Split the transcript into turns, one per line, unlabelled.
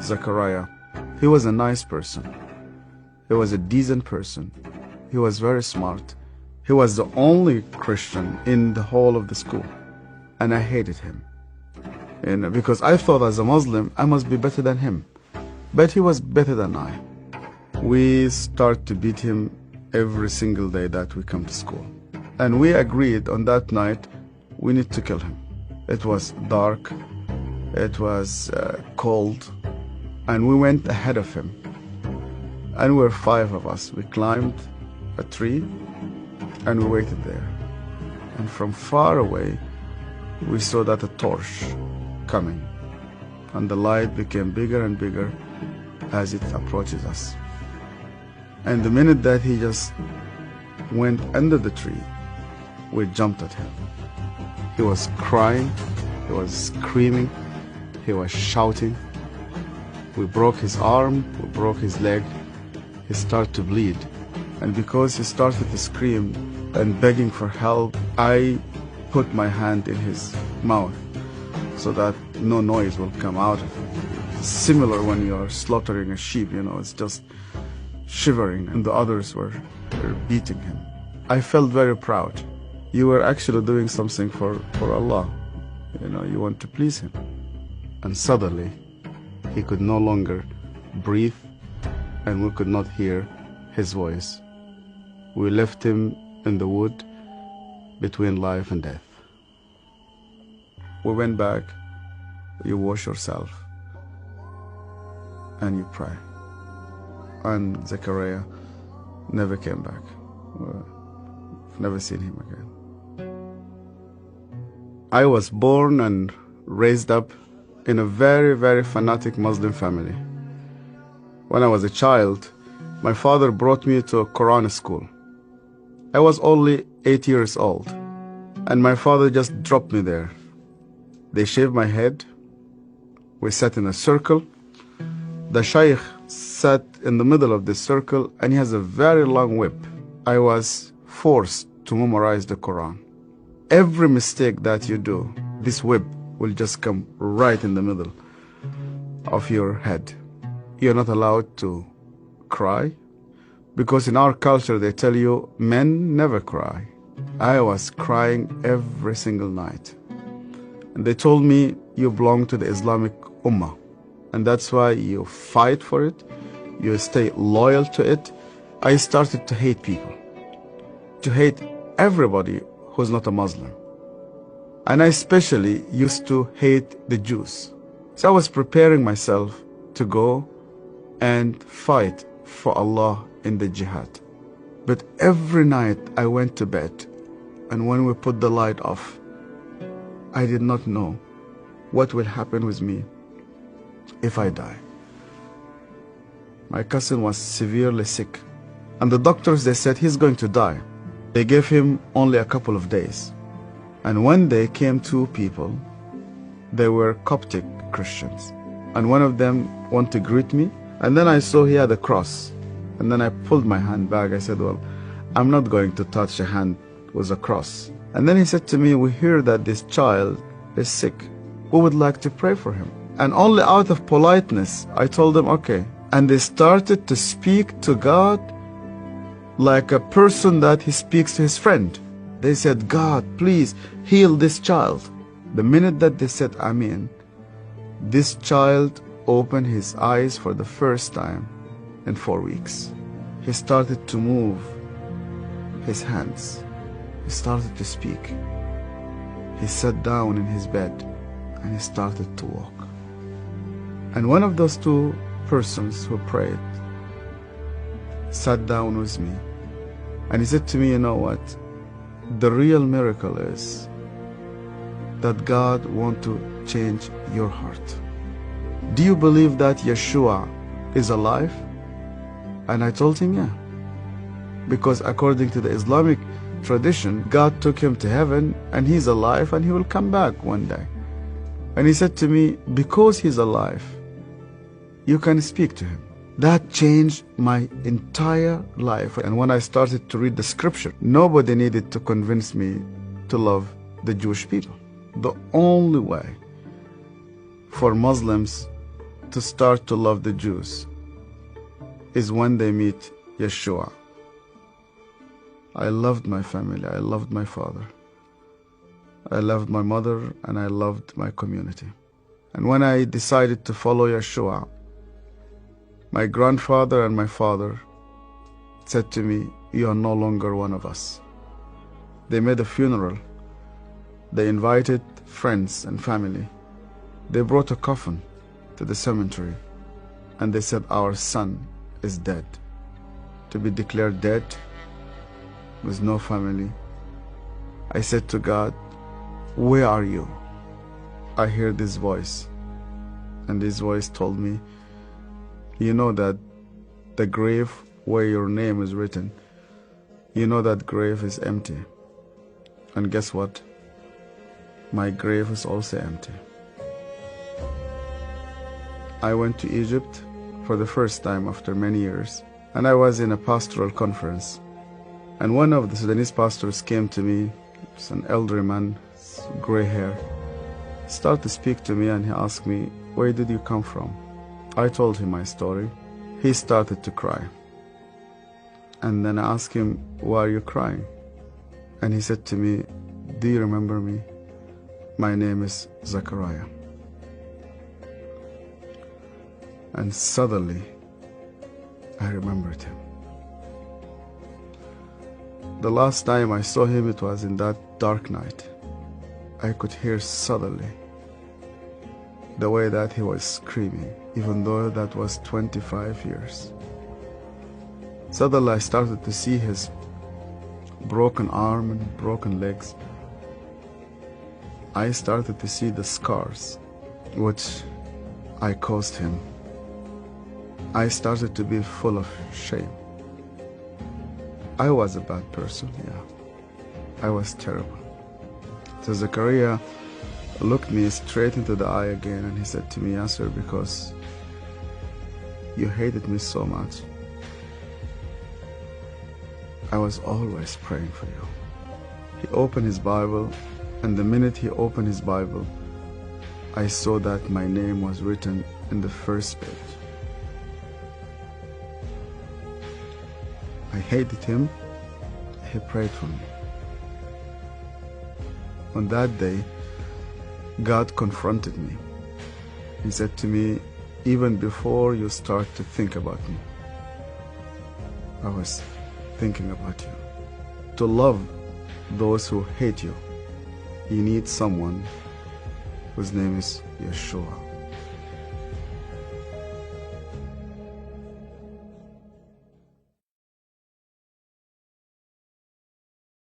Zechariah. He was a nice person. He was a decent person. He was very smart. He was the only Christian in the whole of the school. And I hated him. Because I thought as a Muslim, I must be better than him. But he was better than I. We start to beat him every single day that we come to school. And we agreed on that night, we need to kill him. It was dark. It was cold. And we went ahead of him. And we were 5 of us. We climbed a tree and we waited there. And from far away, we saw that a torch coming. And the light became bigger and bigger as it approaches us. And the minute that he just went under the tree, we jumped at him. He was crying, he was screaming, he was shouting. We broke his arm, we broke his leg. He started to bleed. And because he started to scream and begging for help, I put my hand in his mouth so that no noise will come out of it. Similar when you're slaughtering a sheep, it's just shivering, and the others were beating him. I felt very proud. You were actually doing something for Allah. You want to please Him. And suddenly, he could no longer breathe, and we could not hear his voice. We left him in the wood between life and death. We went back, you wash yourself, and you pray. And Zechariah never came back. I've never seen him again. I was born and raised up in a very, very fanatic Muslim family. When I was a child, my father brought me to a Quran school. I was only 8 years old, and my father just dropped me there. They shaved my head. We sat in a circle. The shaykh sat in the middle of this circle, and he has a very long whip. I was forced to memorize the Quran. Every mistake that you do, this whip will just come right in the middle of your head. You're not allowed to cry, because in our culture they tell you men never cry. I was crying every single night. And they told me, you belong to the Islamic Ummah, and that's why you fight for it, you stay loyal to it. I started to hate people, to hate everybody who's not a Muslim. And I especially used to hate the Jews. So I was preparing myself to go and fight for Allah in the jihad. But every night I went to bed, and when we put the light off, I did not know what will happen with me if I die. My cousin was severely sick, and the doctors, they said he's going to die. They gave him only a couple of days. And one day came 2 people. They were Coptic Christians, and one of them wanted to greet me, and then I saw he had a cross, and then I pulled my hand back. I said, well, I'm not going to touch a hand with a cross. And then he said to me, we hear that this child is sick. We would like to pray for him. And only out of politeness, I told them, okay. And they started to speak to God like a person that he speaks to his friend. They said, God, please heal this child. The minute that they said Amen, this child opened his eyes for the first time in 4 weeks. He started to move his hands. He started to speak. He sat down in his bed and he started to walk. And one of those 2 persons who prayed sat down with me, and he said to me, you know what? The real miracle is that God wants to change your heart. Do you believe that Yeshua is alive? And I told him, yeah. Because according to the Islamic tradition, God took him to heaven, and he's alive, and he will come back one day. And he said to me, because he's alive, you can speak to him. That changed my entire life. And when I started to read the scripture, nobody needed to convince me to love the Jewish people. The only way for Muslims to start to love the Jews is when they meet Yeshua. I loved my family, I loved my father, I loved my mother, and I loved my community. And when I decided to follow Yeshua, my grandfather and my father said to me, "You are no longer one of us." They made a funeral. They invited friends and family. They brought a coffin to the cemetery, and they said, "Our son is dead." To be declared dead with no family, I said to God, "Where are you?" I heard this voice, and this voice told me, "You know that the grave where your name is written, you know that grave is empty. And guess what? My grave is also empty." I went to Egypt for the first time after many years, and I was in a pastoral conference. And one of the Sudanese pastors came to me, he's an elderly man, gray hair, started to speak to me, and he asked me, "Where did you come from?" I told him my story. He started to cry. And then I asked him, "Why are you crying?" And he said to me, "Do you remember me? My name is Zechariah." And suddenly, I remembered him. The last time I saw him, it was in that dark night. I could hear suddenly the way that he was screaming, even though that was 25 years. Suddenly I started to see his broken arm and broken legs. I started to see the scars which I caused him. I started to be full of shame. I was a bad person, yeah. I was terrible. So Zechariah looked me straight into the eye again, and he said to me, "Yasser, because you hated me so much, I was always praying for you." He opened his Bible, and the minute he opened his Bible, I saw that my name was written in the first page. I hated him. He prayed for me. On that day, God confronted me. He said to me, "Even before you start to think about me, I was thinking about you. To love those who hate you, you need someone whose name is Yeshua."